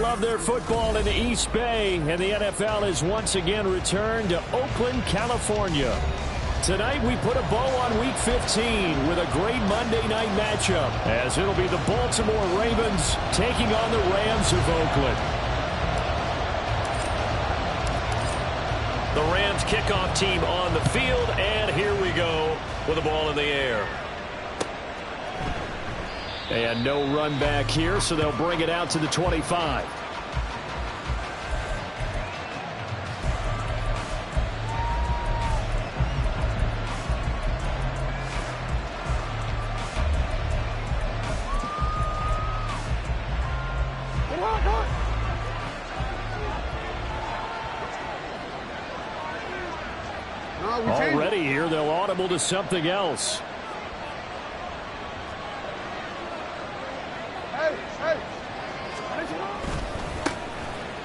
love their football in the East Bay, and the NFL has once again returned to Oakland, California. Tonight we put a bow on Week 15 with a great Monday night matchup, as it'll be the Baltimore Ravens taking on the Rams of Oakland. The Rams kickoff team on the field, and here we go with the ball in the air. And no run back here, so they'll bring it out to the 25. Already here, they'll audible to something else.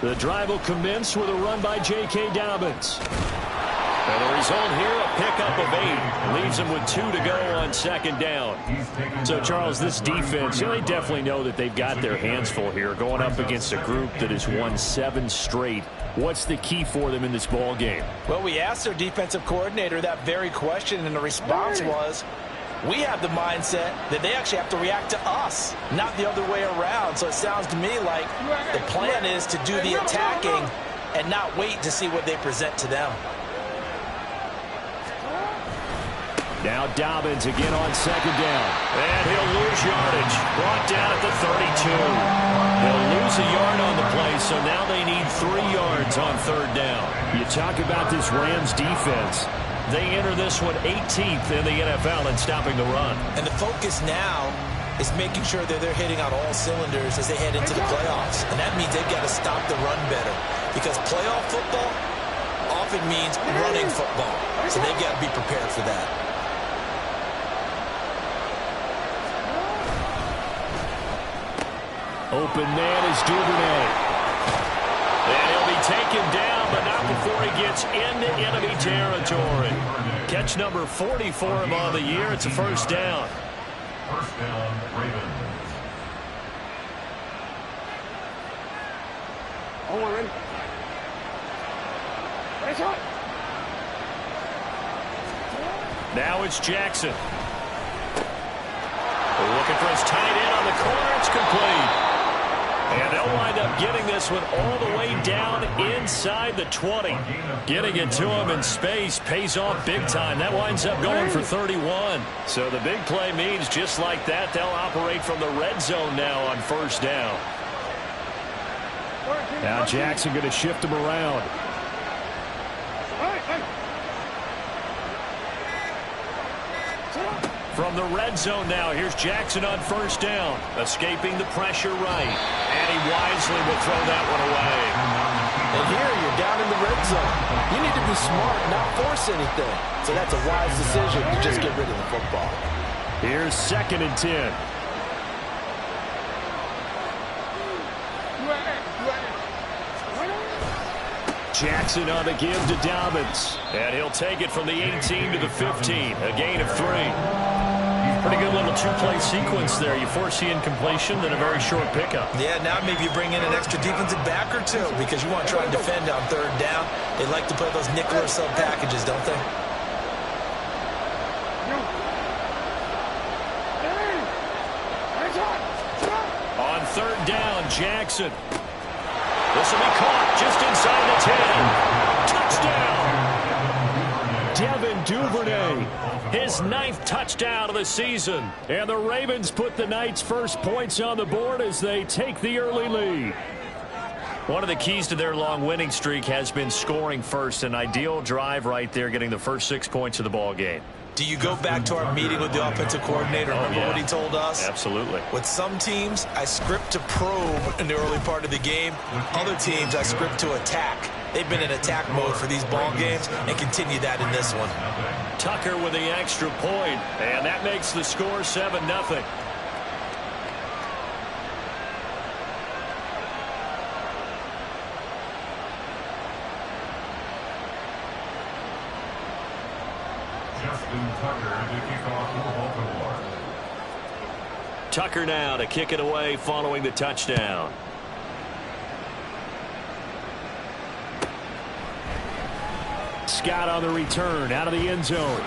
The drive will commence with a run by J.K. Dobbins. And the result here, a pickup of 8. Leaves them with 2 to go on second down. So, Charles, this defense, they definitely know that they've got their hands full here, going up against a group that has won 7 straight. What's the key for them in this ball game? Well, we asked their defensive coordinator that very question, and the response was, we have the mindset that they actually have to react to us, not the other way around. So it sounds to me like the plan is to do the attacking and not wait to see what they present to them. Now Dobbins again on second down. And he'll lose yardage. Brought down at the 32. They'll lose a yard on the play, so now they need 3 yards on third down. You talk about this Rams defense. They enter this one 18th in the NFL in stopping the run. And the focus now is making sure that they're hitting on all cylinders as they head into the playoffs. And that means they've got to stop the run better, because playoff football often means running football. So they've got to be prepared for that. Open man is Duvernay. And he'll be taken down, but not before he gets into enemy territory. Catch number 40 for him on the year. It's a first down. First down, Ravens. Oh, ready? Ready, shot. Now it's Jackson. They're looking for his tight end on the corner. It's complete. And they'll wind up getting this one all the way down inside the 20. Getting it to him in space pays off big time. That winds up going for 31. So the big play means just like that, they'll operate from the red zone now on first down. Now Jackson going to shift him around. From the red zone now, here's Jackson on first down. Escaping the pressure right. And he wisely will throw that one away. And here you're down in the red zone. You need to be smart, not force anything. So that's a wise decision to just get rid of the football. Here's 2nd and 10. Jackson on the give to Dobbins. And he'll take it from the 18 to the 15. A gain of 3. Pretty good little 2-play sequence there. You force the incompletion, then a very short pickup. Yeah, now maybe you bring in an extra defensive back or 2 because you want to try and defend on third down. They like to play those nickel or sub packages, don't they? On third down, Jackson. This will be caught just inside the 10. Touchdown! Devin Duvernay, his 9th touchdown of the season. And the Ravens put the night's first points on the board as they take the early lead. One of the keys to their long winning streak has been scoring first. An ideal drive right there, getting the first 6 points of the ball game. Do you go back to our meeting with the offensive coordinator? Remember what he told us? Absolutely. With some teams, I script to probe in the early part of the game. Other teams, I script to attack. They've been in attack mode for these ball games and continue that in this one. Tucker with the extra point, and that makes the score 7-0. Tucker to kick off for Baltimore. Tucker now to kick it away following the touchdown. Scott on the return out of the end zone.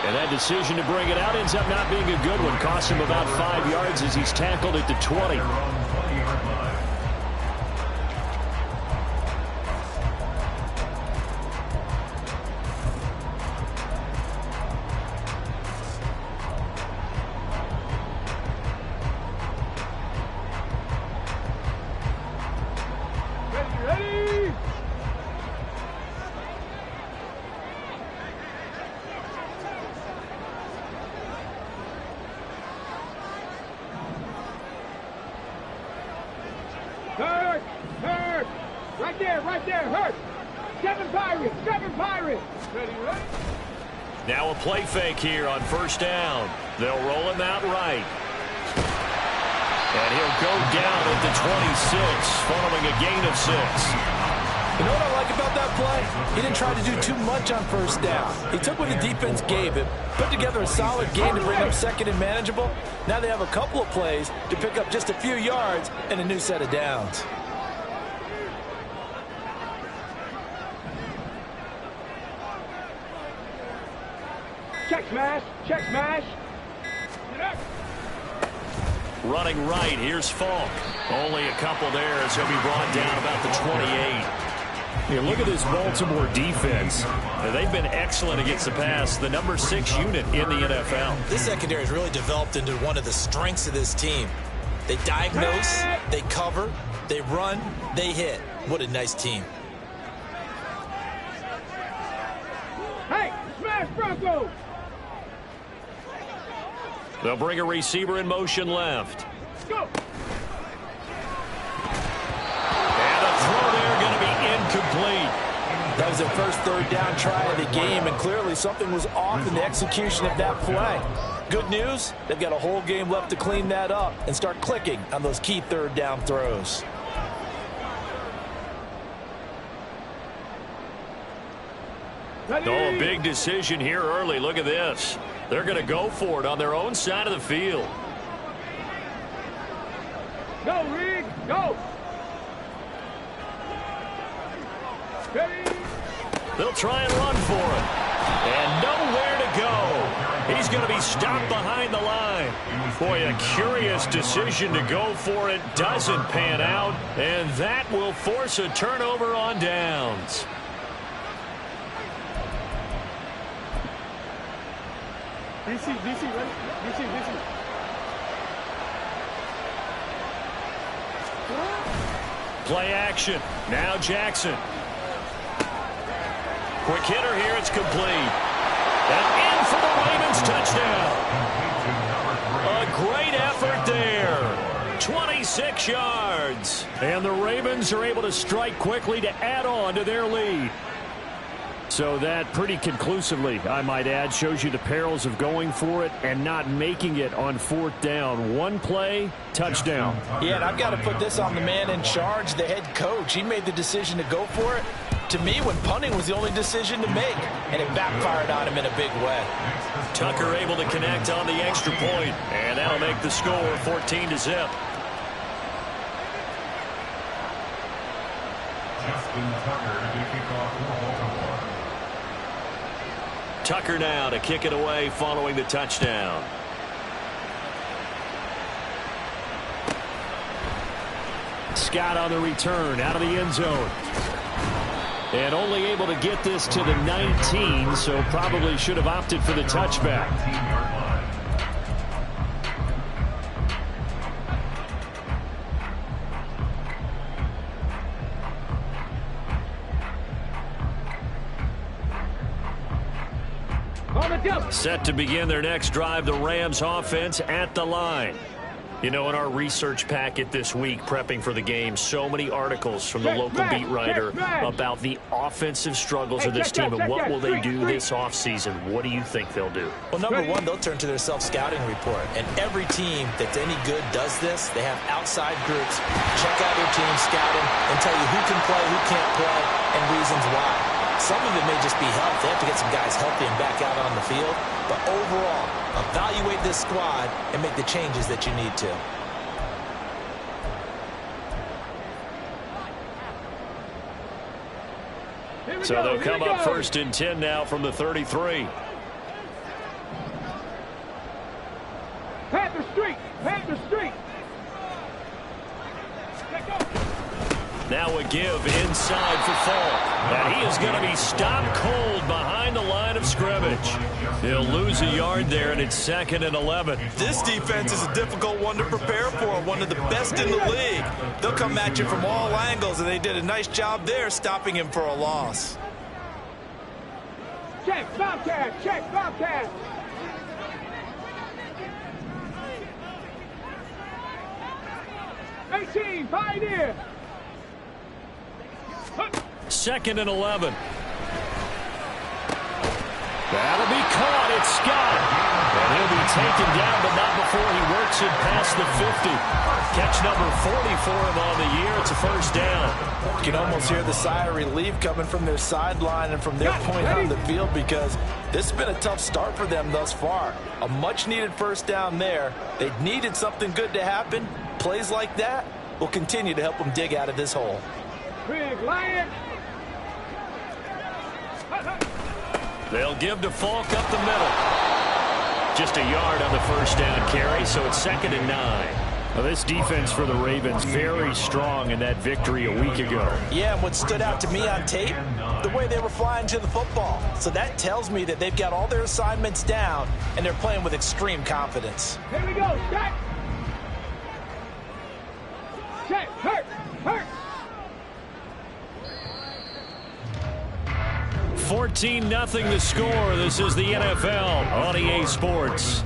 And that decision to bring it out ends up not being a good one. Cost him about 5 yards as he's tackled at the 20. Now a play fake here on first down. They'll roll him out right. And he'll go down at the 26, following a gain of 6. You know what I like about that play? He didn't try to do too much on first down. He took what the defense gave him, put together a solid game to bring up second and manageable. Now they have a couple of plays to pick up just a few yards and a new set of downs. Check smash, check smash. Running right, here's Falk. Only a couple there as he'll be brought down about the 28. Here, look at this Baltimore defense. They've been excellent against the pass, the number 6 unit in the NFL. This secondary has really developed into one of the strengths of this team. They diagnose, they cover, they run, they hit. What a nice team. Hey, smash Bronco! They'll bring a receiver in motion left. Go! And a throw there going to be incomplete. That was their first third down try of the game, and clearly something was off in the execution of that play. Good news, they've got a whole game left to clean that up and start clicking on those key third down throws. Ready? Oh, a big decision here early. Look at this. They're going to go for it on their own side of the field. Go, Reed, go! Ready? They'll try and run for it. And nowhere to go. He's going to be stopped behind the line. Boy, a curious decision to go for it. Doesn't pan out. And that will force a turnover on downs. DC, ready? DC. Play action. Now Jackson. Quick hitter here. It's complete. And in for the Ravens touchdown. A great effort there. 26 yards. And the Ravens are able to strike quickly to add on to their lead. So that pretty conclusively, I might add, shows you the perils of going for it and not making it on fourth down. One play, touchdown. Yeah, and I've got to put this on the man in charge, the head coach. He made the decision to go for it. To me, when punting was the only decision to make, and it backfired on him in a big way. Tucker able to connect on the extra point, and that'll make the score 14-0. Justin Tucker to kick off for Baltimore. Tucker now to kick it away following the touchdown. Scott on the return out of the end zone. And only able to get this to the 19, so probably should have opted for the touchback. Set to begin their next drive, the Rams offense at the line. You know, in our research packet this week, prepping for the game, so many articles from the local beat writer about the offensive struggles of this team and what will they do this offseason. What do you think they'll do? Well, number one, they'll turn to their self-scouting report. And every team that's any good does this. They have outside groups, check out their team, scout them, and tell you who can play, who can't play, and reasons why. Some of it may just be health. They have to get some guys healthy and back out on the field. But overall, evaluate this squad and make the changes that you need to. So they'll come up 1st and 10 now from the 33. Panther Street. Panther Street. Now a give inside for Fall. And he is going to be stopped cold behind the line of scrimmage. He'll lose a yard there, and it's 2nd and 11. This defense is a difficult one to prepare for, one of the best in the league. They'll come at you from all angles, and they did a nice job there stopping him for a loss. Check, Bobcat. Check, Bobcat. Pioneer. 2nd and 11. That'll be caught. It's Scott. And he'll be taken down, but not before he works it past the 50. Catch number 40 for him on the year. It's a 1st down. You can almost hear the sigh of relief coming from their sideline and from their point on the field, because this has been a tough start for them thus far. A much-needed 1st down there. They needed something good to happen. Plays like that will continue to help them dig out of this hole. Big Lion. They'll give to Falk up the middle. Just a yard on the 1st down carry, so it's 2nd and 9. Well, this defense for the Ravens very strong in that victory a week ago. Yeah, and what stood out to me on tape, the way they were flying to the football. So that tells me that they've got all their assignments down, and they're playing with extreme confidence. Here we go. Check. Check. Hurt. 14-0 the score. This is the NFL on EA Sports.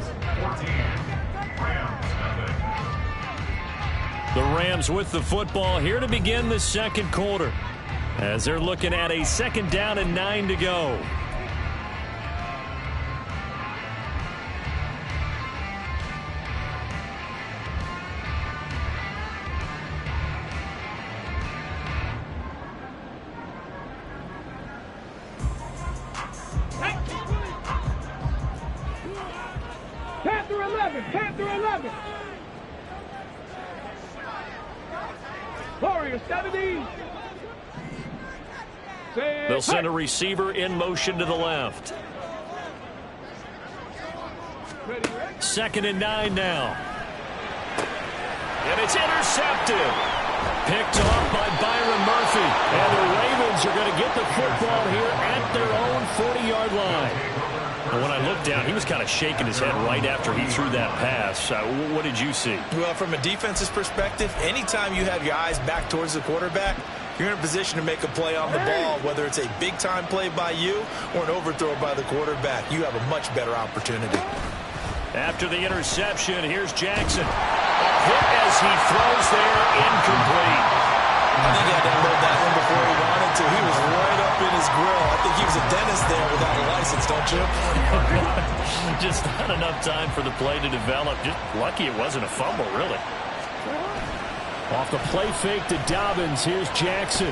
The Rams with the football here to begin the 2nd quarter, as they're looking at a 2nd down and 9 to go. Panther 11. Warrior 70. They'll send a receiver in motion to the left. 2nd and 9 now. And it's intercepted. Picked off by Byron Murphy. And the Ravens are going to get the football here at their own 40-yard line. And when I looked down, he was kind of shaking his head right after he threw that pass. What did you see? Well, from a defense's perspective, anytime you have your eyes back towards the quarterback, you're in a position to make a play on the ball, whether it's a big-time play by you or an overthrow by the quarterback. You have a much better opportunity. After the interception, here's Jackson. A hit as he throws there, incomplete. I think he had to unload that one before he wanted to. He was right up in his grill. I think he was a dentist there without a license, don't you? Just not enough time for the play to develop. Just lucky it wasn't a fumble, really. Off the play fake to Dobbins. Here's Jackson.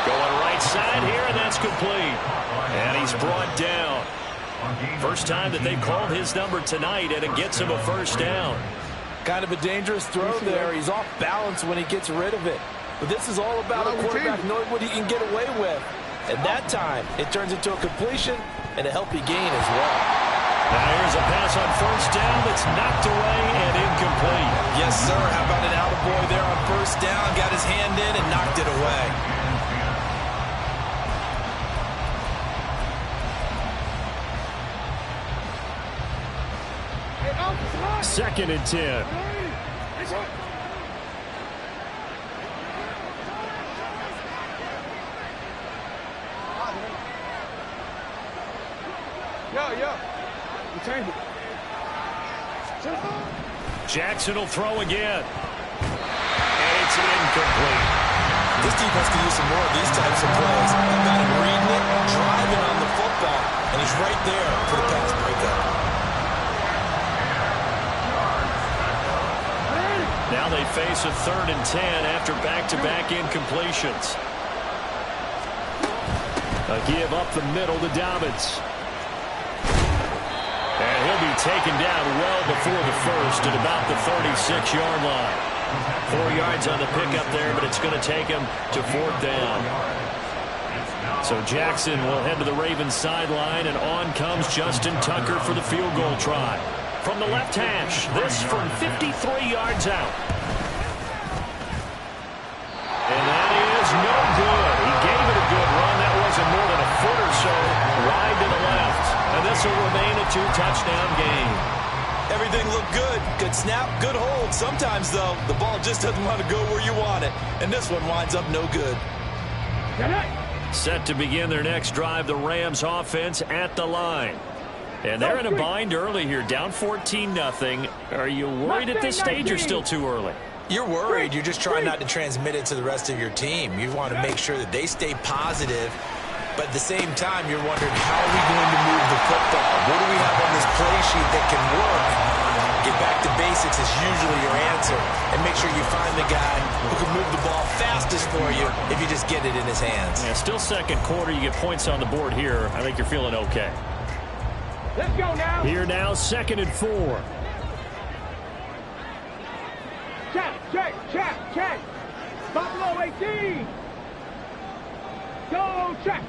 Going right side here, and that's complete. And he's brought down. First time that they've called his number tonight, and it gets him a 1st down. Kind of a dangerous throw there. He's off balance when he gets rid of it. But this is all about a quarterback knowing what he can get away with. And that time, it turns into a completion and a healthy gain as well. Now here's a pass on 1st down that's knocked away and incomplete. Yes, sir. How about an attaboy there on 1st down? Got his hand in and knocked it away. 2nd and 10. Jackson will throw again. And it's incomplete. This defense can use some more of these types of plays. I've got him reading it, driving on the football, and he's right there for the pass breakup. Now they face a 3rd and 10 after back-to-back incompletions. A give up the middle to Dobbins. And he'll be taken down well before the 1st at about the 36-yard line. 4 yards on the pickup there, but it's going to take him to 4th down. So Jackson will head to the Ravens sideline, and on comes Justin Tucker for the field goal try. From the left hash, this from 53 yards out. And that is no good. He gave it a good run. That wasn't more than a foot or so wide to the left. And this will remain a 2-touchdown game. Everything looked good. Good snap, good hold. Sometimes, though, the ball just doesn't want to go where you want it. And this one winds up no good. Set to begin their next drive, the Rams offense at the line. And they're in a bind early here, down 14-0. Are you worried at this stage or still too early? You're worried. You're just trying not to transmit it to the rest of your team. You want to make sure that they stay positive. But at the same time, you're wondering, how are we going to move the football? What do we have on this play sheet that can work? Get back to basics is usually your answer. And make sure you find the guy who can move the ball fastest for you if you just get it in his hands. Yeah, still second quarter. You get points on the board here. I think you're feeling okay. Let's go now. Here now, 2nd and 4. Check. Buffalo 18. Go check.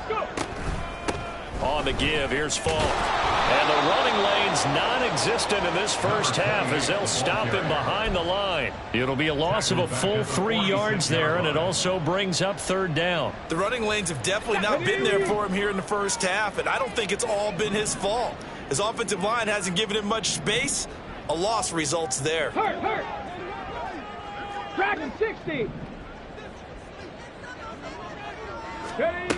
Go. On the give, here's Falk. And the running lane's non-existent in this first half as they'll stop him behind the line. It'll be a loss of a full 3 yards there, and it also brings up 3rd down. The running lanes have definitely not been there for him here in the first half, and I don't think it's all been his fault. His offensive line hasn't given him much space. A loss results there. Hurt. Dragon 60. Ready.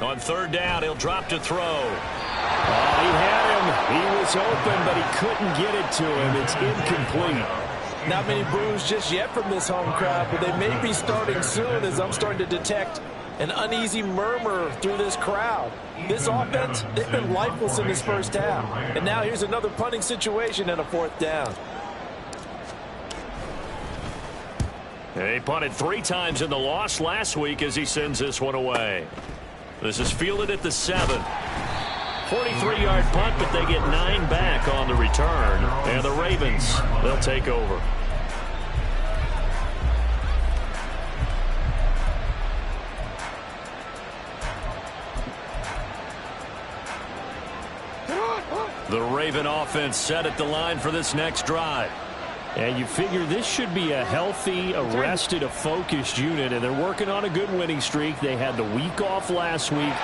On 3rd down, he'll drop to throw. He had him. He was open, but he couldn't get it to him. It's incomplete. Not many boos just yet from this home crowd, but they may be starting soon as I'm starting to detect an uneasy murmur through this crowd. This offense, they've been lifeless in this first half. And now here's another punting situation and a 4th down. He punted 3 times in the loss last week as he sends this one away. This is fielded at the 7. 43-yard punt, but they get 9 back on the return. And the Ravens, they'll take over. The Raven offense set at the line for this next drive. And you figure this should be a healthy, arrested, a focused unit, and they're working on a good winning streak. They had the week off last week.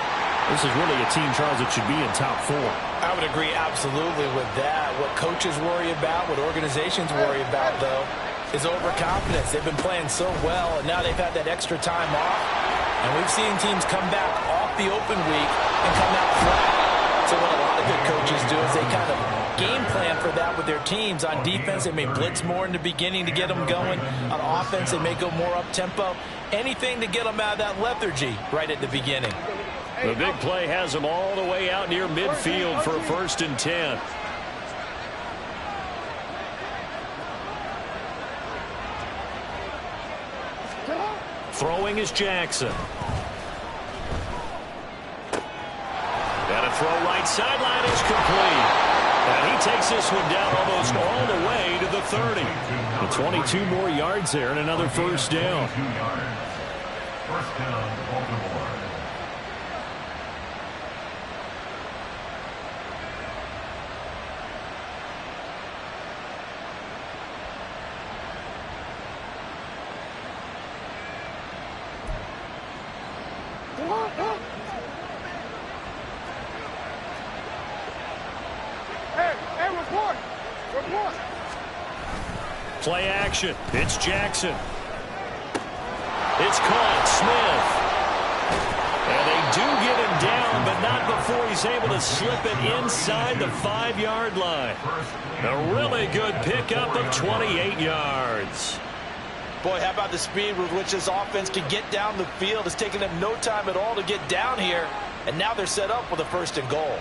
This is really a team, Charles, that should be in top 4. I would agree absolutely with that. What coaches worry about, what organizations worry about, though, is overconfidence. They've been playing so well, and now they've had that extra time off. And we've seen teams come back off the open week and come out flat. So what a lot of good coaches do is they kind of game plan for that with their teams. On defense, they may blitz more in the beginning to get them going. On offense, they may go more up-tempo. Anything to get them out of that lethargy right at the beginning. The big play has them all the way out near midfield for a 1st and 10. Throwing is Jackson. And a throw right sideline is complete. And he takes this one down almost all the way to the 30. The 22 more yards there and another 1st down. 1st down, Baltimore. Hey, report. Play action. It's Jackson. It's caught. Smith. And they do get him down, but not before he's able to slip it inside the 5-yard line. A really good pickup of 28 yards. Boy, how about the speed with which this offense can get down the field? It's taken them no time at all to get down here, and now they're set up with a 1st and goal.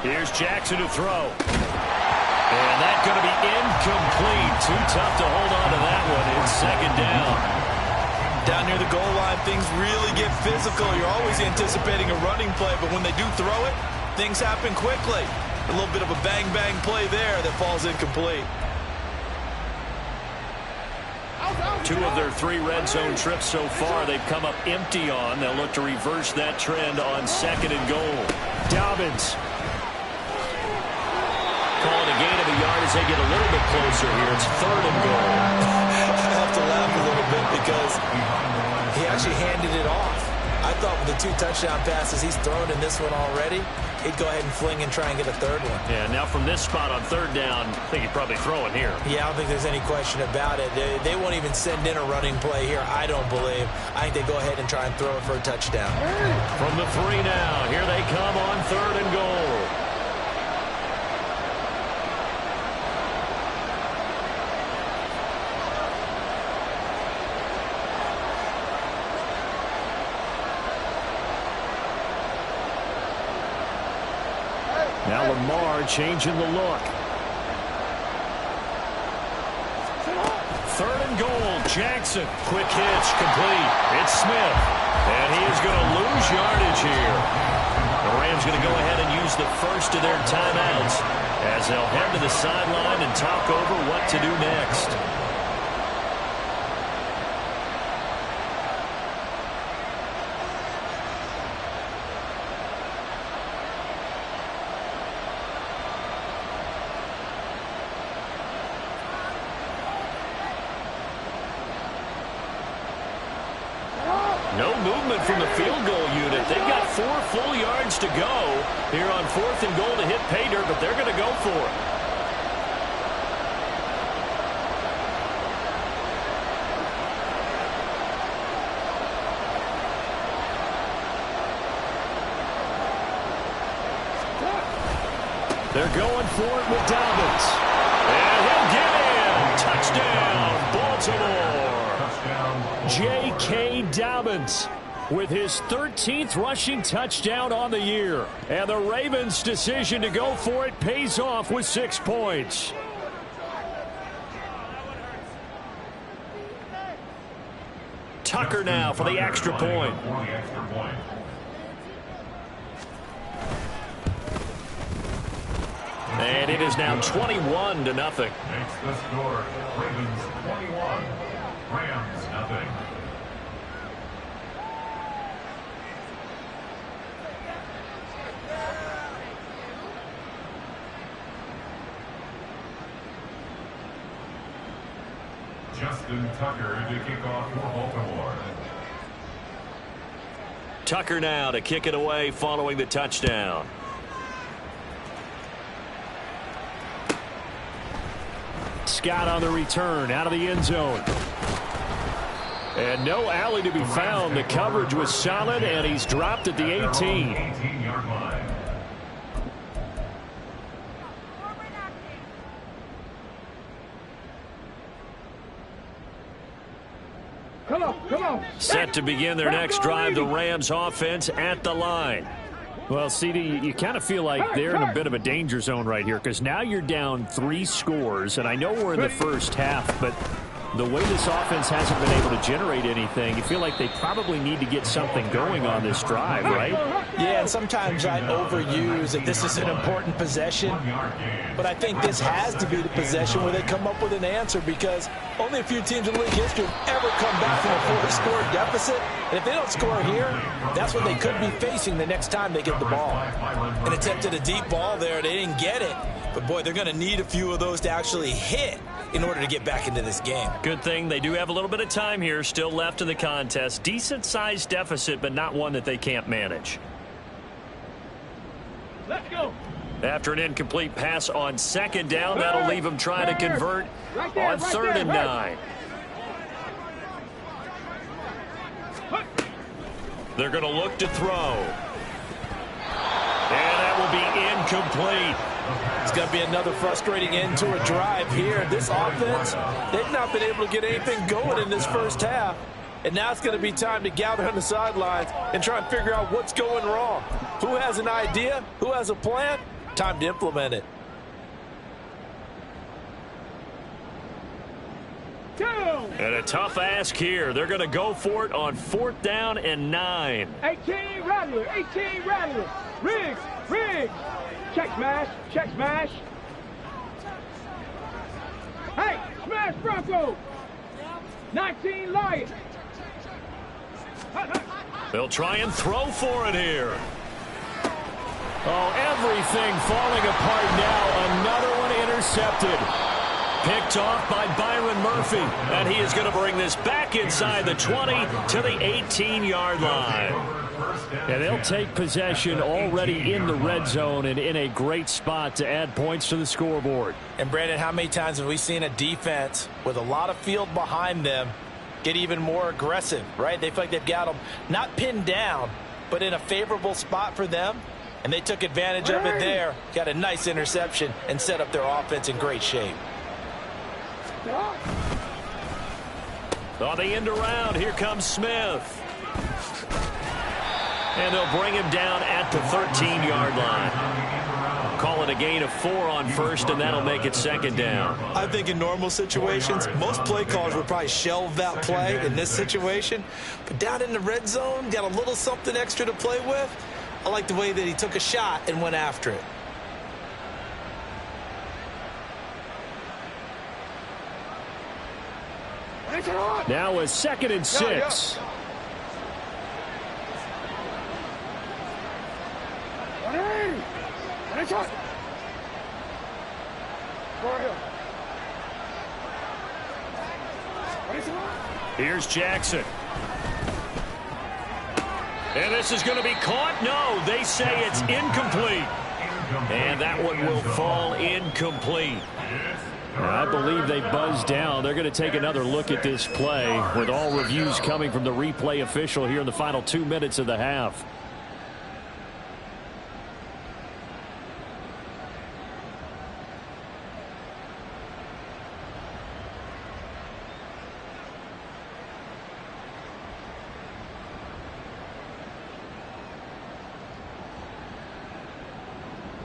Here's Jackson to throw. And that's going to be incomplete. Too tough to hold on to that one. It's second down. Down near the goal line, things really get physical. You're always anticipating a running play, but when they do throw it, things happen quickly. A little bit of a bang-bang play there that falls incomplete. 2 of their 3 red zone trips so far they've come up empty on. They'll look to reverse that trend on second and goal. Dobbins. Calling a gain of a yard as they get a little bit closer here. It's third and goal. I have to laugh a little bit because he actually handed it off. I thought with the 2 touchdown passes he's thrown in this one already, he'd go ahead and fling and try and get a third one. Yeah, now from this spot on third down, I think he'd probably throw it here. Yeah, I don't think there's any question about it. They won't even send in a running play here, I don't believe. I think they go ahead and try and throw it for a touchdown. From the 3 now, here they come on third and goal. Now Lamar changing the look. Third and goal, Jackson. Quick hitch, complete. It's Smith. And he is going to lose yardage here. The Rams going to go ahead and use the first of their timeouts as they'll head to the sideline and talk over what to do next. No movement from the field goal unit. They've got 4 full yards to go here on 4th and goal to hit pay dirt, but they're going to go for it. They're going for it with Dobbins. And he'll get in. Touchdown, Baltimore. J.K. Dobbins with his 13th rushing touchdown on the year. And the Ravens' decision to go for it pays off with 6 points. Tucker now for the extra point. And it is now 21-0. Makes the score. Ravens 21. Rams nothing. Justin Tucker to kick off for Baltimore. Tucker now to kick it away following the touchdown. Scott on the return out of the end zone. And no alley to be found. The coverage was solid, and he's dropped at the 18. 18-yard line. Come on. Set to begin their next drive, the Rams offense at the line. Well, CD, you kind of feel like they're in a bit of a danger zone right here because now you're down 3 scores, and I know we're in the first half, but the way this offense hasn't been able to generate anything, you feel like they probably need to get something going on this drive, right? Yeah, and sometimes I overuse that this is an important possession, but I think this has to be the possession where they come up with an answer because only a few teams in league history have ever come back from a 4-score deficit, and if they don't score here, that's what they could be facing the next time they get the ball. And attempted a deep ball there, they didn't get it, but boy, they're going to need a few of those to actually hit in order to get back into this game. Good thing they do have a little bit of time here still left in the contest. Decent-sized deficit, but not one that they can't manage. Let's go. After an incomplete pass on second down, that'll leave them trying to convert on third and 9. They're going to look to throw. And that will be incomplete. It's going to be another frustrating end to a drive here. This offense, they've not been able to get anything going in this first half. And now it's going to be time to gather on the sidelines and try and figure out what's going wrong. Who has an idea? Who has a plan? Time to implement it. And a tough ask here. They're going to go for it on 4th down and 9. 18 Rattler, 18 Rattler. Riggs, Riggs. Check smash, check smash. Hey, smash Bronco. 19 Lion. They'll try and throw for it here. Oh, everything falling apart now. Another one intercepted. Picked off by Byron Murphy. And he is going to bring this back inside the 20 to the 18-yard line. And they'll take possession already in the red zone and in a great spot to add points to the scoreboard. And, Brandon, how many times have we seen a defense with a lot of field behind them get even more aggressive, right? They feel like they've got them not pinned down, but in a favorable spot for them. And they took advantage of it there. Got a nice interception and set up their offense in great shape. On the end around, here comes Smith. And they'll bring him down at the 13-yard line. Call it a gain of 4 on 1st, and that'll make it 2nd down. I think in normal situations, most play callers would probably shelve that play in this situation. But down in the red zone, got a little something extra to play with. I like the way that he took a shot and went after it. Now a 2nd and 6. Here's Jackson. And this is going to be caught. No, they say it's incomplete. And that one will fall incomplete. I believe they buzzed down. They're going to take another look at this play with all reviews coming from the replay official here in the final 2 minutes of the half.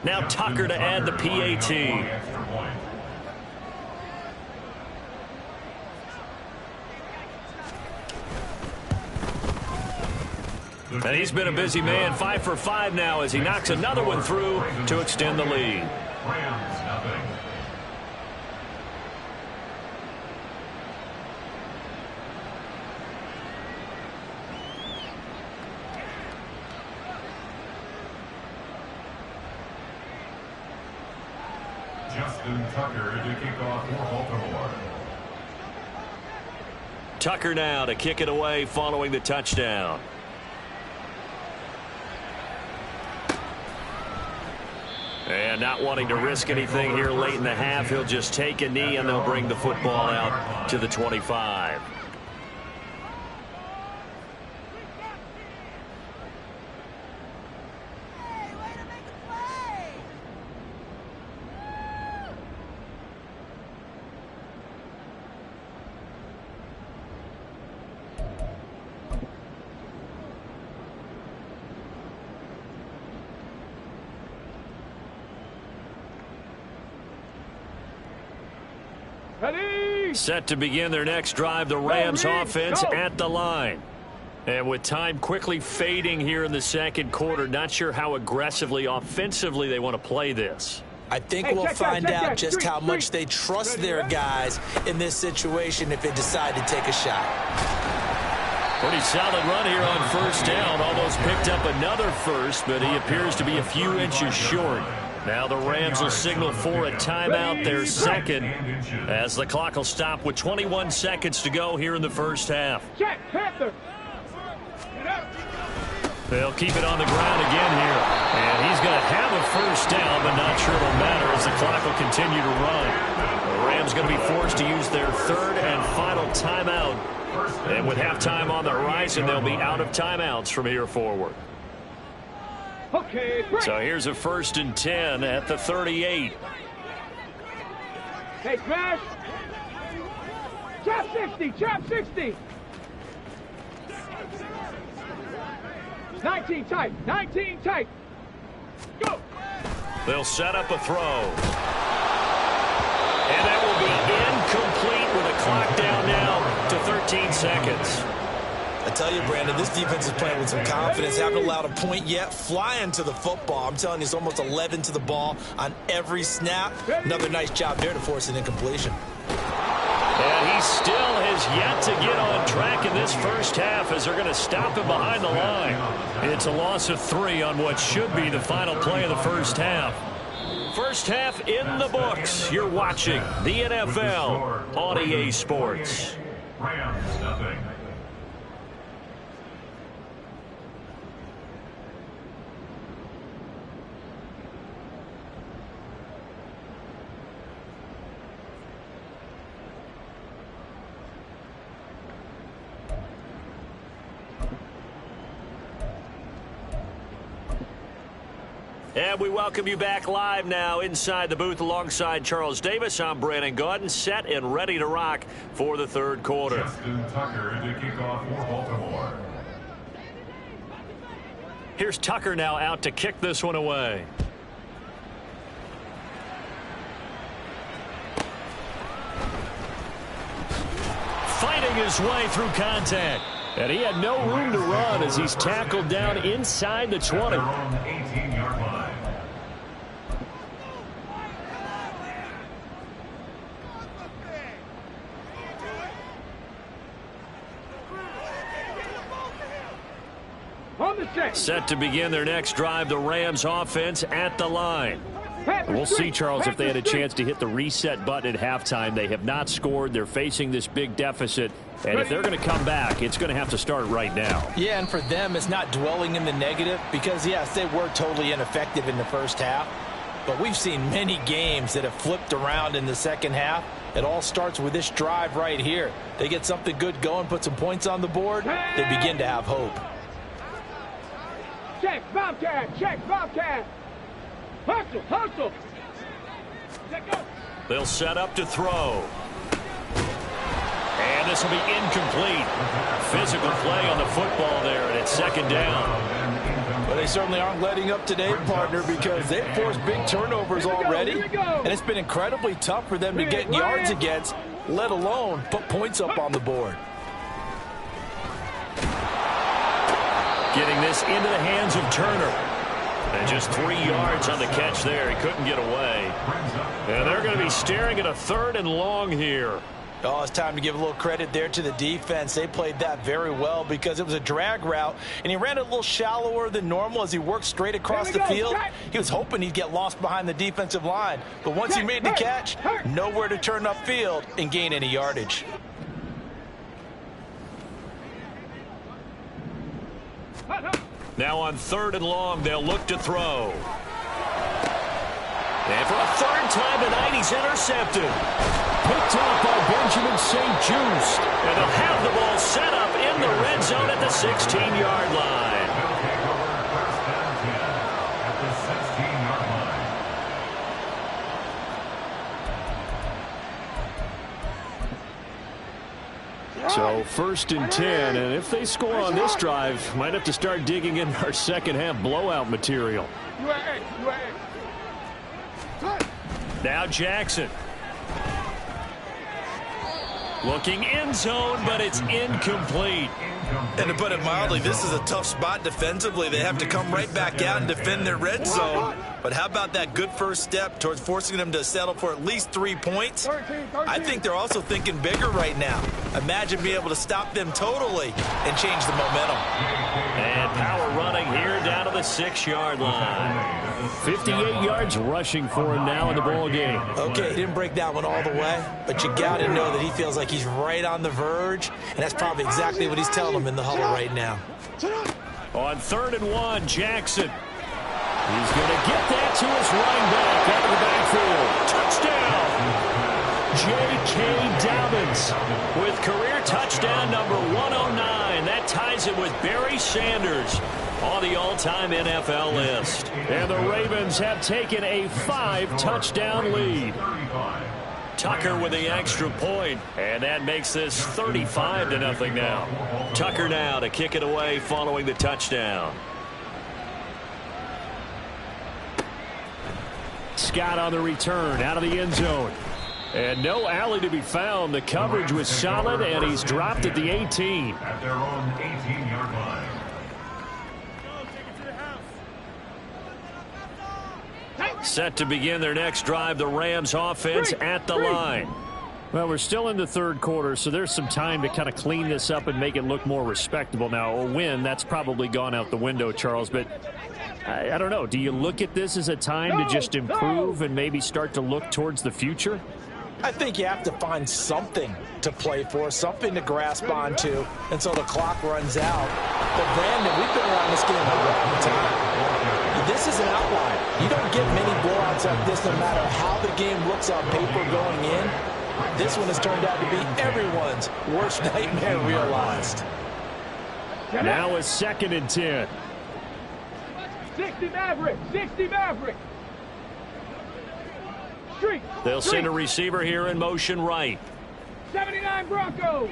Now Tucker to add the PAT. And he's been a busy man, 5 for 5 now as he knocks another one through to extend the lead. Justin Tucker to kick off for Baltimore. Tucker now to kick it away following the touchdown. And not wanting to risk anything here late in the half, he'll just take a knee and they'll bring the football out to the 25. Ready? Set to begin their next drive, the Rams offense at the line. And with time quickly fading here in the second quarter, not sure how aggressively, offensively they want to play this. I think we'll find out just how much they trust their guys in this situation if they decide to take a shot. Pretty solid run here on 1st down. Almost picked up another first, but he appears to be a few inches short. Now the Rams will signal for a timeout, their second, as the clock will stop with 21 seconds to go here in the first half. Check, Panther. They'll keep it on the ground again here. And he's going to have a first down, but not sure it'll matter as the clock will continue to run. The Rams going to be forced to use their 3rd and final timeout. And with halftime on the horizon, they'll be out of timeouts from here forward. Okay, break. So here's a 1st and 10 at the 38. Hey, smash. Chop 60, chop 60. 19 tight, 19 tight. Go. They'll set up a throw. And that will be incomplete with a clock down now to 13 seconds. I tell you, Brandon, this defense is playing with some confidence. Haven't allowed a point yet. Flying to the football. I'm telling you, it's almost 11 to the ball on every snap. Another nice job there to force an incompletion. And he still has yet to get on track in this first half as they're going to stop him behind the line. It's a loss of 3 on what should be the final play of the first half. First half in the books. You're watching the NFL on EA Sports. Rams, nothing. And we welcome you back live now inside the booth alongside Charles Davis. I'm Brandon Gaudin, set and ready to rock for the third quarter. Justin Tucker to kick off for Baltimore. Here's Tucker now out to kick this one away. Fighting his way through contact. And he had no room to run as he's tackled down inside the 20. Their own 18-yard line. On the check. Set to begin their next drive, the Rams offense at the line. We'll see, Charles, if they had a chance to hit the reset button at halftime. They have not scored. They're facing this big deficit. And if they're going to come back, it's going to have to start right now. Yeah, and for them, it's not dwelling in the negative because, yes, they were totally ineffective in the first half. But we've seen many games that have flipped around in the second half. It all starts with this drive right here. They get something good going, put some points on the board, they begin to have hope. Check, Bobcat, check, Bobcat. Hustle, hustle. Let go. They'll set up to throw. And this will be incomplete. Physical play on the football there, and it's second down. But they certainly aren't letting up today, partner, because they've forced big turnovers already. And it's been incredibly tough for them to get yards against, let alone put points up on the board. Getting this into the hands of Turner. And just 3 yards on the catch there. He couldn't get away. And they're going to be staring at a 3rd and long here. Oh, it's time to give a little credit there to the defense. They played that very well because it was a drag route, and he ran it a little shallower than normal as he worked straight across the field. He was hoping he'd get lost behind the defensive line, but once he made the catch, nowhere to turn upfield and gain any yardage. Now on 3rd and long, they'll look to throw. And for a 3rd time tonight, he's intercepted. Picked off by Benjamin St. Just. And they'll have the ball set up in the red zone at the 16-yard line. They'll take over first and 10 at the 16-yard line. So 1st and 10, and if they score on this drive, might have to start digging in our second half blowout material. Now Jackson. Looking end zone, but it's incomplete. And to put it mildly, this is a tough spot defensively. They have to come right back out and defend their red zone. But how about that good first step towards forcing them to settle for at least 3 points? I think they're also thinking bigger right now. Imagine being able to stop them totally and change the momentum. And power running here down to the 6-yard line. 58 yards rushing for him now in the ball game. Okay, he didn't break that one all the way, but you got to know that he feels like he's right on the verge, and that's probably exactly what he's telling them in the huddle right now. On 3rd and 1, Jackson. He's going to get that to his running back out of the backfield. Touchdown! J.K. Dobbins with career touchdown number 109. That ties it with Barry Sanders on the all-time NFL list. And the Ravens have taken a 5-touchdown lead. Tucker with the extra point, and that makes this 35-0 now. Tucker now to kick it away following the touchdown. Scott on the return out of the end zone. And no alley to be found. The coverage was solid, and he's dropped at the 18. At their own 18-yard line. Set to begin their next drive, the Rams offense at the line. Well, we're still in the third quarter, so there's some time to kind of clean this up and make it look more respectable. Now, a win, that's probably gone out the window, Charles, but I don't know. Do you look at this as a time to just improve and maybe start to look towards the future? I think you have to find something to play for, something to grasp onto until the clock runs out. But, Brandon, we've been around this game a long time. This is an outlier. You don't get many blowouts like this no matter how the game looks on paper going in. This one has turned out to be everyone's worst nightmare realized. Now a 2nd and 10. 60 Maverick, 60 Maverick. Street. They'll send a receiver here in motion right. 79 Bronco.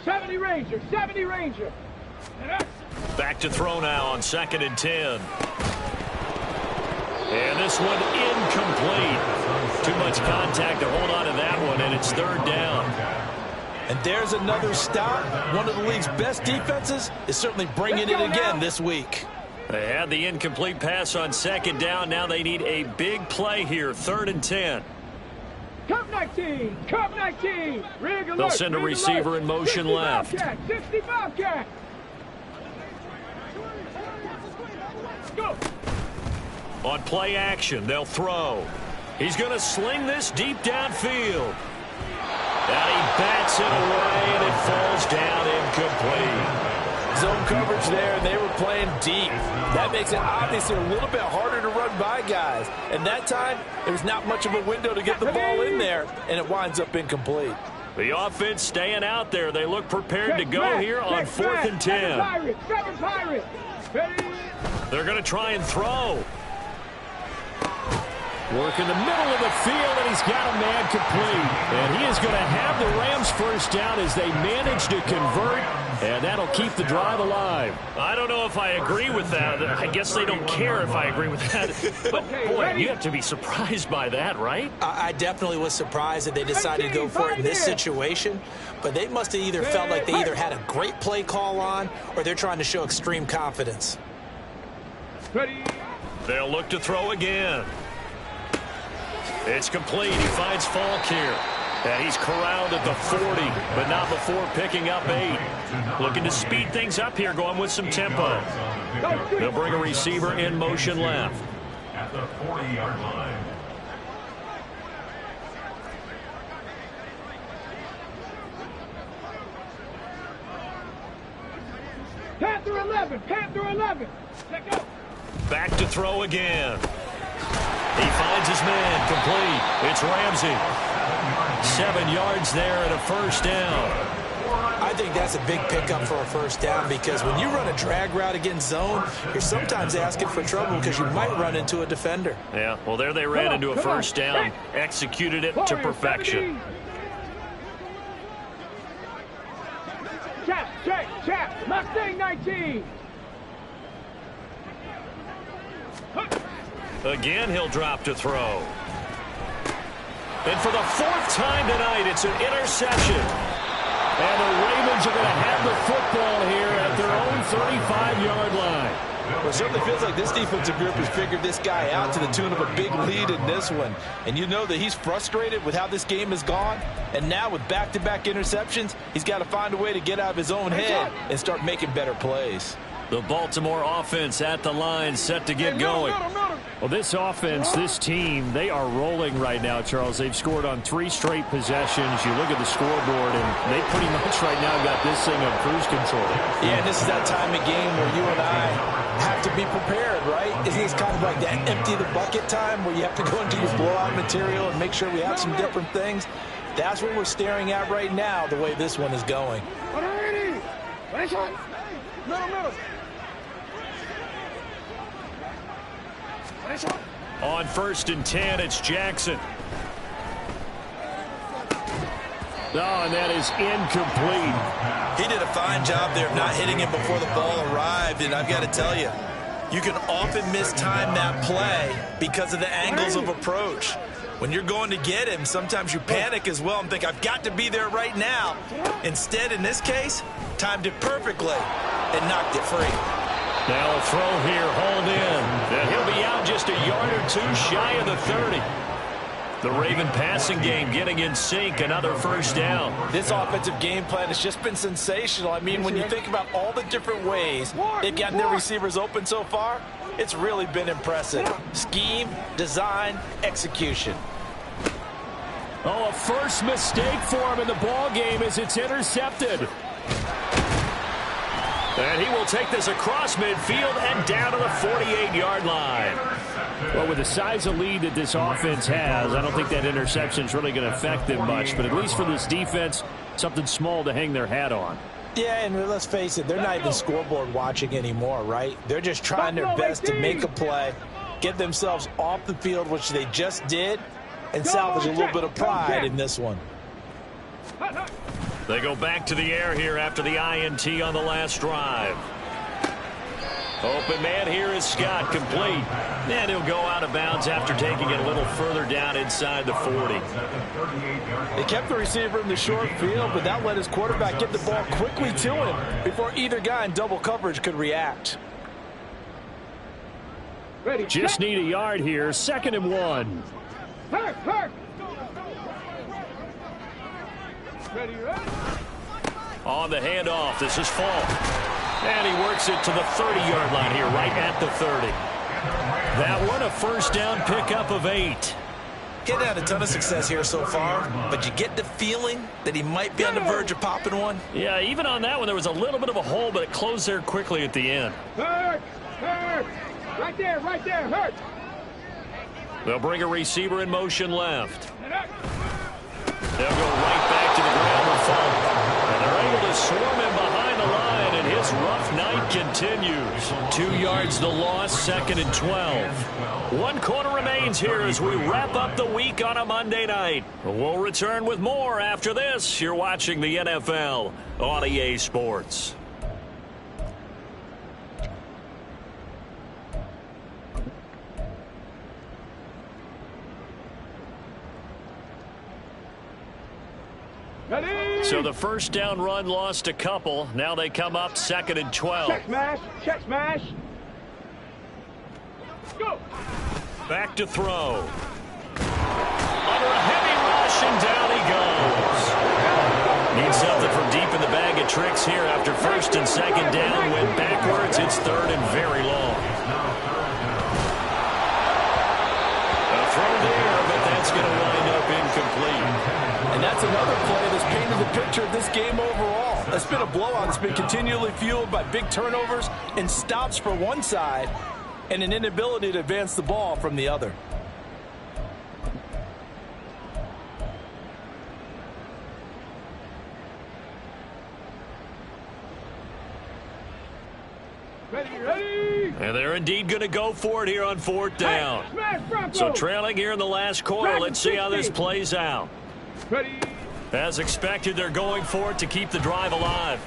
70 Ranger, 70 Ranger. Back to throw now on 2nd and 10. And this one incomplete. Too much contact to hold on to that one, and it's 3rd down. And there's another stop. One of the league's best defenses is certainly bringing it again this week. They had the incomplete pass on 2nd down. Now they need a big play here, 3rd and 10. Cup 19, Cup 19. Rig alert, They'll send a rig receiver alert. in motion 60 left. Bobcat, 60 Bobcat. Go. On play action, they'll throw. He's going to sling this deep downfield. And he bats it away, and it falls down incomplete. Zone coverage there, and they were playing deep. That makes it obviously a little bit harder to run by guys. And that time, there was not much of a window to get the ball in there, and it winds up incomplete. The offense staying out there. They look prepared to go here on 4th and 10. Seven Pirates. Ready? They're going to try and throw. Work in the middle of the field, and he's got a man complete. And he is going to have the Rams first down as they manage to convert, and that'll keep the drive alive. I don't know if I agree with that. I guess they don't care if I agree with that. But, boy, you have to be surprised by that, right? I definitely was surprised that they decided to go for it in this situation. But they must have either felt like they either had a great play call on or they're trying to show extreme confidence. Ready? They'll look to throw again. It's complete. He finds Falk here. And he's corralled at the 40, but not before picking up 8. Looking to speed things up here, going with some tempo. They'll bring a receiver in motion left. At the 40-yard line. Panther 11, Panther 11. Check out. Back to throw again. He finds his man, complete. It's Ramsey. 7 yards there and a first down. I think that's a big pickup for a first down because when you run a drag route against zone, you're sometimes asking for trouble because you might run into a defender. Yeah, well, there they ran into a first down, executed it to perfection. Chap, Mustang 19. Again, he'll drop to throw. And for the 4th time tonight, it's an interception. And the Ravens are going to have the football here at their own 35-yard line. Well, it certainly feels like this defensive group has figured this guy out to the tune of a big lead in this one. And you know that he's frustrated with how this game has gone. And now with back-to-back interceptions, he's got to find a way to get out of his own head and start making better plays. The Baltimore offense at the line, set to get going. Well, this offense, this team, they are rolling right now, Charles. They've scored on 3 straight possessions. You look at the scoreboard, and they pretty much right now got this thing on cruise control. Yeah, this is that time of game where you and I have to be prepared, right? Isn't this kind of like that empty the bucket time where you have to go into your blowout material and make sure we have some different things? That's what we're staring at right now, the way this one is going. Middle. On 1st and 10, it's Jackson. Oh, and that is incomplete. He did a fine job there of not hitting him before the ball arrived, and I've got to tell you, You can often mistime that play because of the angles of approach. When you're going to get him, sometimes you panic as well and think, I've got to be there right now. Instead, in this case, timed it perfectly and knocked it free. Now a throw here, hauled in. And he'll be out just a yard or two shy of the 30. The Raven passing game getting in sync, another first down. This offensive game plan has just been sensational. I mean, when you think about all the different ways they've gotten their receivers open so far, it's really been impressive. Scheme, design, execution. Oh, a first mistake for him in the ball game as it's intercepted. And he will take this across midfield and down to the 48-yard line. Well, with the size of lead that this offense has, I don't think that interception is really going to affect them much. But at least for this defense, something small to hang their hat on. Yeah, and let's face it, they're not even scoreboard watching anymore, right? They're just trying their best to make a play, get themselves off the field, which they just did, and salvage a little bit of pride in this one. They go back to the air here after the INT on the last drive. Open man here is Scott, complete. And he'll go out of bounds after taking it a little further down inside the 40. They kept the receiver in the short field, but that let his quarterback get the ball quickly to him before either guy in double coverage could react. Just need a yard here, 2nd and 1. Hurt. Ready. On the handoff, this is Falk. And he works it to the 30-yard line here, right at the 30. That one, a first down pickup of 8. Getting had a ton of success here so far, but you get the feeling that he might be on the verge of popping one. Yeah, even on that one, there was a little bit of a hole, but it closed there quickly at the end. Hurt. Right there, hurt. They'll bring a receiver in motion left. They'll go right back to the ground with Falk. And they're able to swarm him behind the line, and his rough night continues. 2 yards the loss, 2nd and 12. 1 quarter remains here as we wrap up the week on a Monday night. We'll return with more after this. You're watching the NFL on EA Sports. Ready. So the first down run lost a couple. Now they come up 2nd and 12. Check smash. Go. Back to throw. Under a heavy rush, and down he goes. Needs something from deep in the bag of tricks here after 1st and 2nd down. Went backwards. It's 3rd and very long. A throw there, but that's going to wind up incomplete. And that's another play that's painted the picture of this game overall. It's been a blowout that's been continually fueled by big turnovers and stops for one side and an inability to advance the ball from the other. Ready. And they're indeed going to go for it here on 4th down. So trailing here in the last quarter. Let's see how this plays out. Ready. As expected, they're going for it to keep the drive alive.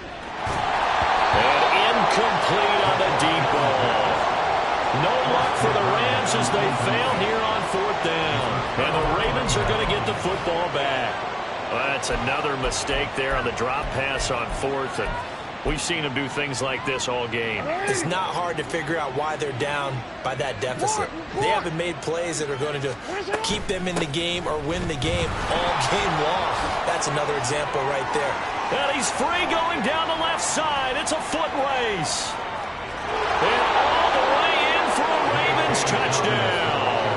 And incomplete on the deep ball. No luck for the Rams as they fail here on 4th down. And the Ravens are going to get the football back. Well, that's another mistake there on the drop pass on 4th. And we've seen them do things like this all game. It's not hard to figure out why they're down by that deficit. They haven't made plays that are going to keep them in the game or win the game all game long. That's another example right there. And he's free going down the left side. It's a foot race. And all the way in for a Ravens touchdown.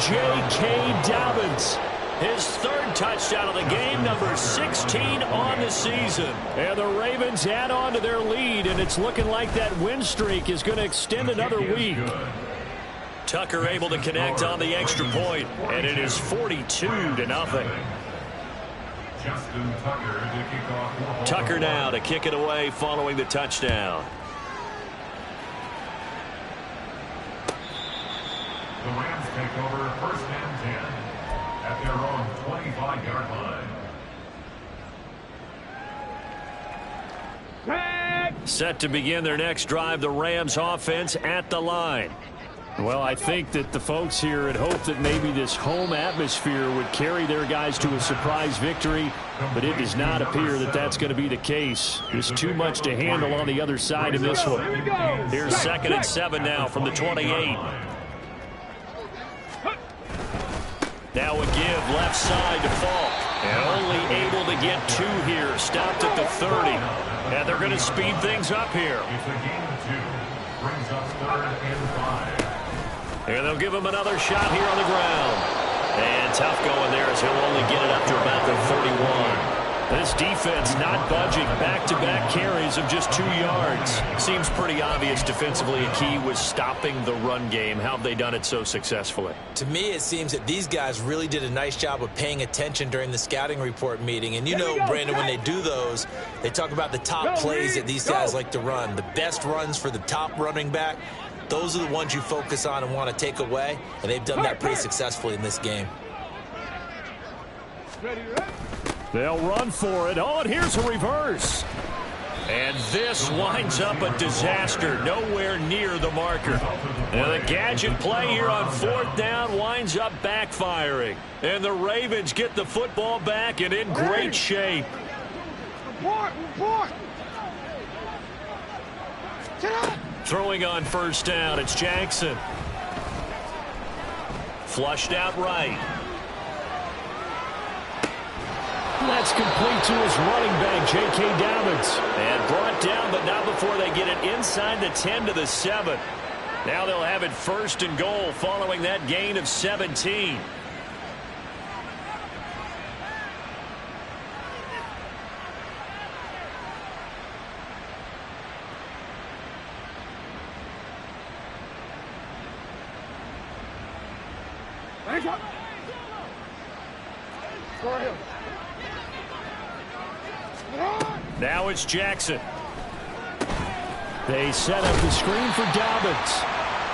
J.K. Dobbins. His 3rd touchdown of the game, number 16 on the season. And the Ravens add on to their lead, and it's looking like that win streak is going to extend another week. Tucker able to connect on the extra point, and it is 42-0. Tucker now to kick it away following the touchdown. The Rams take over 1st and 10 at their own 25-yard line. Tag. Set to begin their next drive, the Rams offense at the line. Well, I think that the folks here had hoped that maybe this home atmosphere would carry their guys to a surprise victory, but it does not appear that that's going to be the case. There's too much to handle on the other side in this one. Here's 2nd and 7 now from the 28. Now a give left side to Falk. And only able to get 2 here. Stopped at the 30. And they're going to speed things up here. It's a gain of 2. Brings up 3rd and 5. And they'll give him another shot here on the ground. And tough going there as he'll only get it up to about the 31. This defense not budging. Back-to-back carries of just 2 yards. Seems pretty obvious defensively a key was stopping the run game. How have they done it so successfully? To me, it seems that these guys really did a nice job of paying attention during the scouting report meeting. And you know, Brandon, when they do those, they talk about the top plays that these guys like to run. The best runs for the top running back. Those are the ones you focus on and want to take away, and they've done that pretty successfully in this game. They'll run for it. Oh, and here's a reverse. And this winds up a disaster. Nowhere near the marker. And the gadget play here on 4th down winds up backfiring. And the Ravens get the football back and in great shape. Report. Throwing on 1st down, it's Jackson. Flushed out right. That's complete to his running back, J.K. Dobbins. And brought down, but not before they get it inside the 10 to the 7. Now they'll have it 1st and goal following that gain of 17. Now it's Jackson. They set up the screen for Dobbins.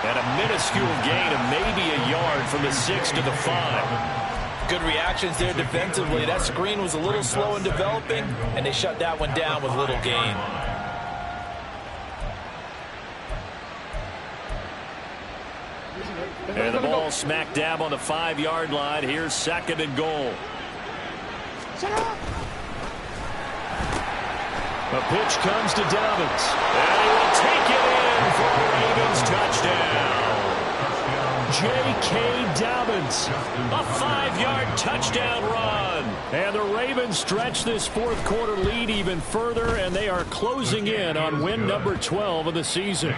And a minuscule gain of maybe a yard from the 6 to the 5. Good reactions there defensively. That screen was a little slow in developing, and they shut that one down with little gain. And the ball smack dab on the 5-yard line. Here's 2nd and goal. A pitch comes to Dobbins. And he will take it in for a Ravens touchdown. J.K. Dobbins. A 5-yard touchdown run. And the Ravens stretch this 4th quarter lead even further, and they are closing in on win number 12 of the season.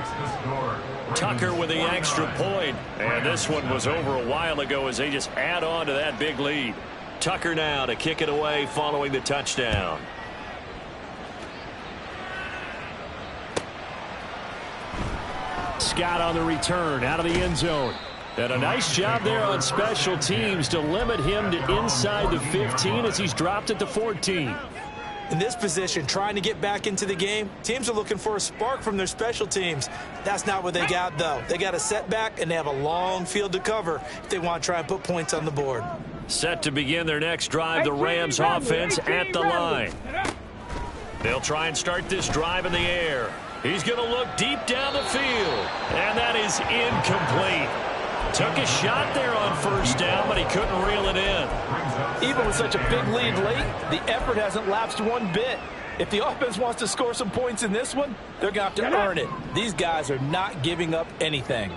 Tucker with the extra point. And this one was over a while ago as they just add on to that big lead. Tucker now to kick it away following the touchdown. Scott on the return out of the end zone. And a nice job there on special teams to limit him to inside the 15 as he's dropped it to 14. In this position, trying to get back into the game, teams are looking for a spark from their special teams. That's not what they got, though. They got a setback, and they have a long field to cover if they want to try and put points on the board. Set to begin their next drive, the Rams offense at the line. They'll try and start this drive in the air. He's going to look deep down the field, and that is incomplete. Took a shot there on 1st down, but he couldn't reel it in. Even with such a big lead late, the effort hasn't lapsed one bit. If the offense wants to score some points in this one, they're going to have to earn it. These guys are not giving up anything.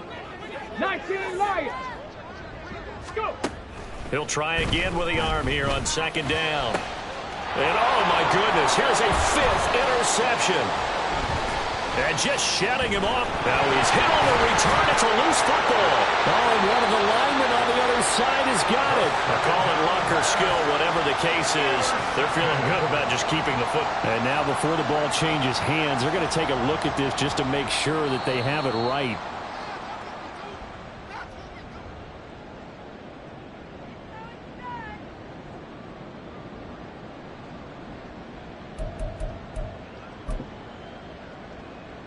19 Lions. Go. He'll try again with the arm here on 2nd down. And oh my goodness, here's a 5th interception. And just shutting him off. Now he's hit on the return. It's a loose football. Oh, and one of the linemen on the other side has got it. Call it luck or skill, whatever the case is. They're feeling good about just keeping the foot. And now before the ball changes hands, they're going to take a look at this just to make sure that they have it right.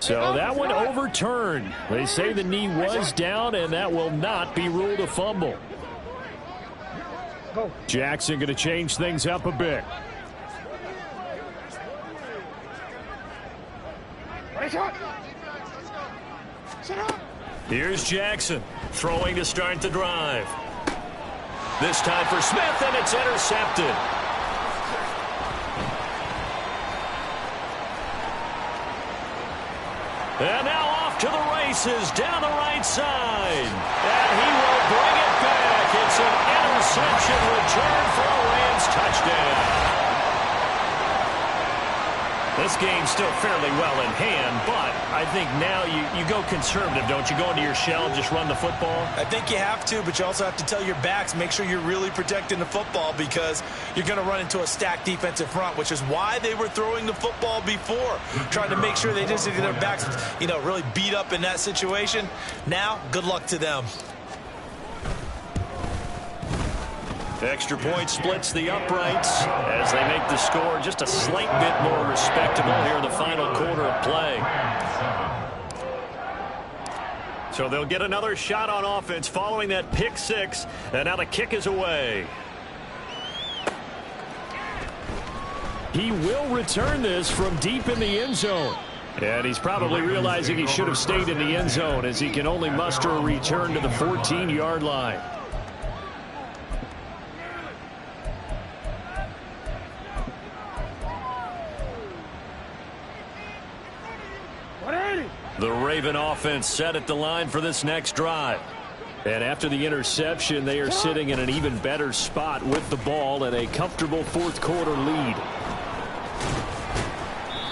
So that one overturned. They say the knee was down, and that will not be ruled a fumble. Jackson going to change things up a bit. Here's Jackson throwing to start the drive. This time for Smith, and it's intercepted. And now off to the races down the right side. And he will bring it back. It's an interception return for a Rams touchdown. This game's still fairly well in hand, but I think now you go conservative, don't you? Go into your shell, just run the football? I think you have to, but you also have to tell your backs, make sure you're really protecting the football because you're going to run into a stacked defensive front, which is why they were throwing the football before, trying to make sure they just get their backs, really beat up in that situation. Now, good luck to them. Extra point splits the uprights as they make the score just a slight bit more respectable here in the final quarter of play. So they'll get another shot on offense following that pick six, and now the kick is away. He will return this from deep in the end zone. And he's probably realizing he should have stayed in the end zone as he can only muster a return to the 14-yard line. The Raven offense set at the line for this next drive. And after the interception, they are sitting in an even better spot with the ball and a comfortable fourth quarter lead.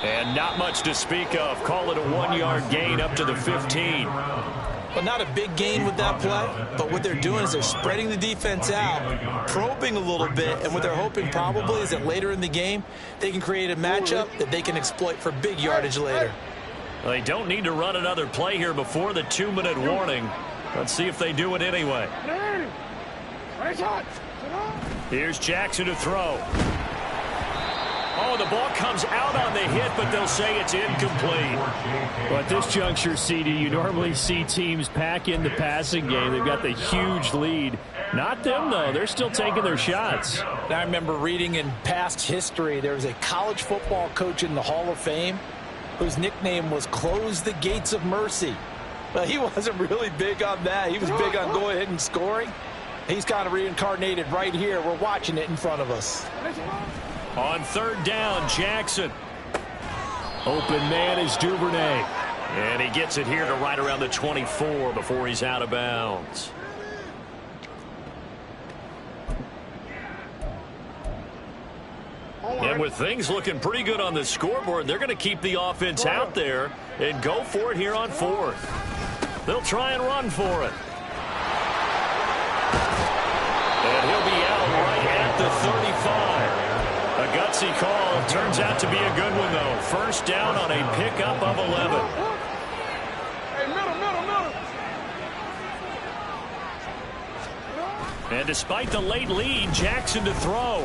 And not much to speak of. Call it a 1-yard gain up to the 15. Well, not a big gain with that play, but what they're doing is they're spreading the defense out, probing a little bit, and what they're hoping probably is that later in the game, they can create a matchup that they can exploit for big yardage later. They don't need to run another play here before the 2-minute warning. Let's see if they do it anyway. Here's Jackson to throw. Oh, the ball comes out on the hit, but they'll say it's incomplete. Well, at this juncture, CD, you normally see teams pack in the passing game. They've got the huge lead. Not them, though. They're still taking their shots. I remember reading in past history, there was a college football coach in the Hall of Fame whose nickname was Close the Gates of Mercy. But he wasn't really big on that. He was big on going ahead and scoring. He's kind of reincarnated right here. We're watching it in front of us. On third down, Jackson. Open man is Duvernay. And he gets it here to right around the 24 before he's out of bounds. And with things looking pretty good on the scoreboard, they're going to keep the offense out there and go for it here on fourth. They'll try and run for it. And he'll be out right at the 35. A gutsy call. Turns out to be a good one, though. First down on a pickup of 11. And despite the late lead, Jackson to throw.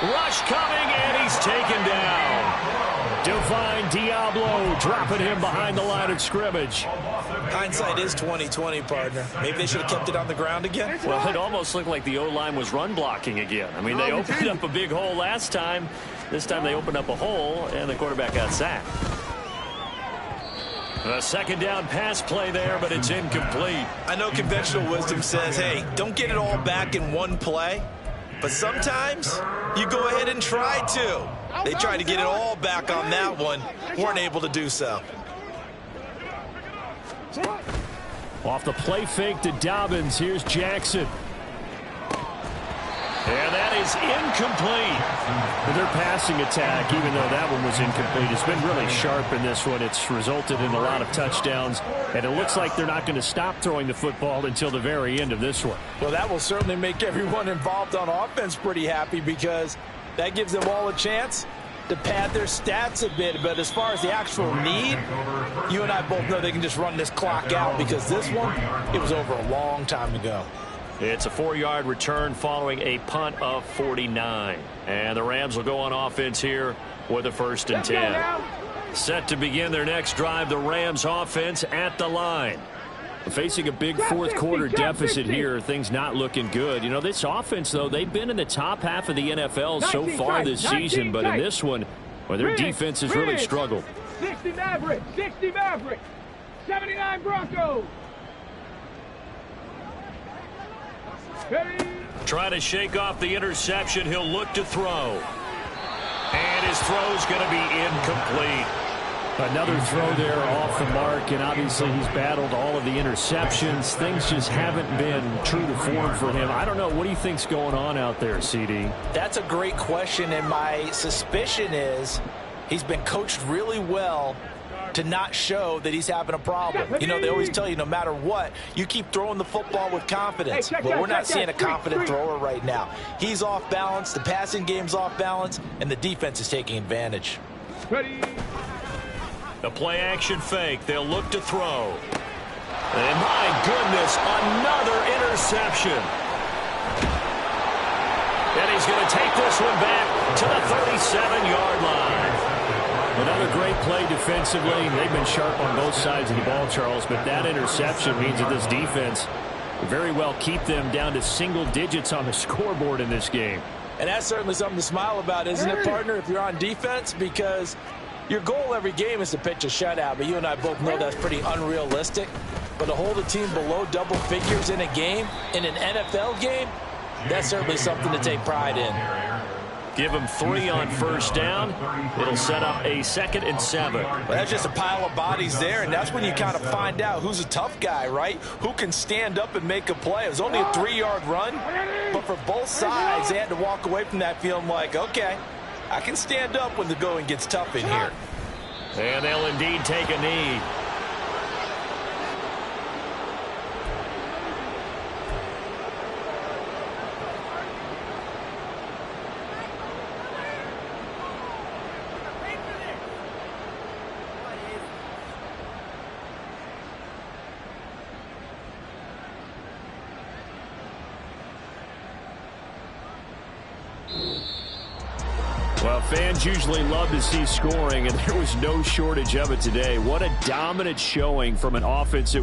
Rush coming, and he's taken down. Divine Diablo dropping him behind the line of scrimmage. Hindsight is 20/20, partner. Maybe they should have kept it on the ground again. Well, it almost looked like the O-line was run blocking again. I mean, they opened up a big hole last time. This time they opened up a hole, and the quarterback got sacked. A second down pass play there, but it's incomplete. I know conventional wisdom says, hey, don't get it all back in one play. But sometimes you go ahead and try to. They tried to get it all back on that one. Weren't able to do so. Off the play fake to Dobbins. Here's Jackson. And that is incomplete. Their passing attack, even though that one was incomplete, has been really sharp in this one. It's resulted in a lot of touchdowns, and it looks like they're not going to stop throwing the football until the very end of this one. Well, that will certainly make everyone involved on offense pretty happy because that gives them all a chance to pad their stats a bit. But as far as the actual need, you and I both know they can just run this clock out because this one, it was over a long time ago. It's a 4-yard return following a punt of 49. And the Rams will go on offense here with a 1st and 10. Set to begin their next drive, the Rams offense at the line. Facing a big fourth quarter deficit here, things not looking good. You know, this offense, though, they've been in the top half of the NFL so far this season, but in this one, well, their defense has really struggled. 60 Maverick. 60 Maverick. 79 Broncos. Ready. Trying to shake off the interception. He'll look to throw. And his throw's going to be incomplete. Another throw there off the mark, and obviously he's battled all of the interceptions. Things just haven't been true to form for him. I don't know. What do you think's going on out there, CD? That's a great question, and my suspicion is he's been coached really well to not show that he's having a problem. You know, they always tell you no matter what, you keep throwing the football with confidence. But we're not seeing a confident thrower right now. He's off balance, the passing game's off balance, and the defense is taking advantage. Ready. The play action fake. They'll look to throw. And my goodness, another interception. And he's going to take this one back to the 37-yard line. Another great play defensively. They've been sharp on both sides of the ball, Charles, but that interception means that this defense will very well keep them down to single digits on the scoreboard in this game. And that's certainly something to smile about, isn't it, partner, if you're on defense? Because your goal every game is to pitch a shutout, but you and I both know that's pretty unrealistic. But to hold a team below double figures in a game, in an NFL game, that's certainly something to take pride in. Give him 3 on first down. It'll set up a 2nd and 7. Well, that's just a pile of bodies there, and that's when you kind of find out who's a tough guy, right? Who can stand up and make a play. It was only a 3-yard run, but for both sides, they had to walk away from that feeling like, okay, I can stand up when the going gets tough in here. And they'll indeed take a knee. Well, fans usually love to see scoring, and there was no shortage of it today. What a dominant showing from an offensive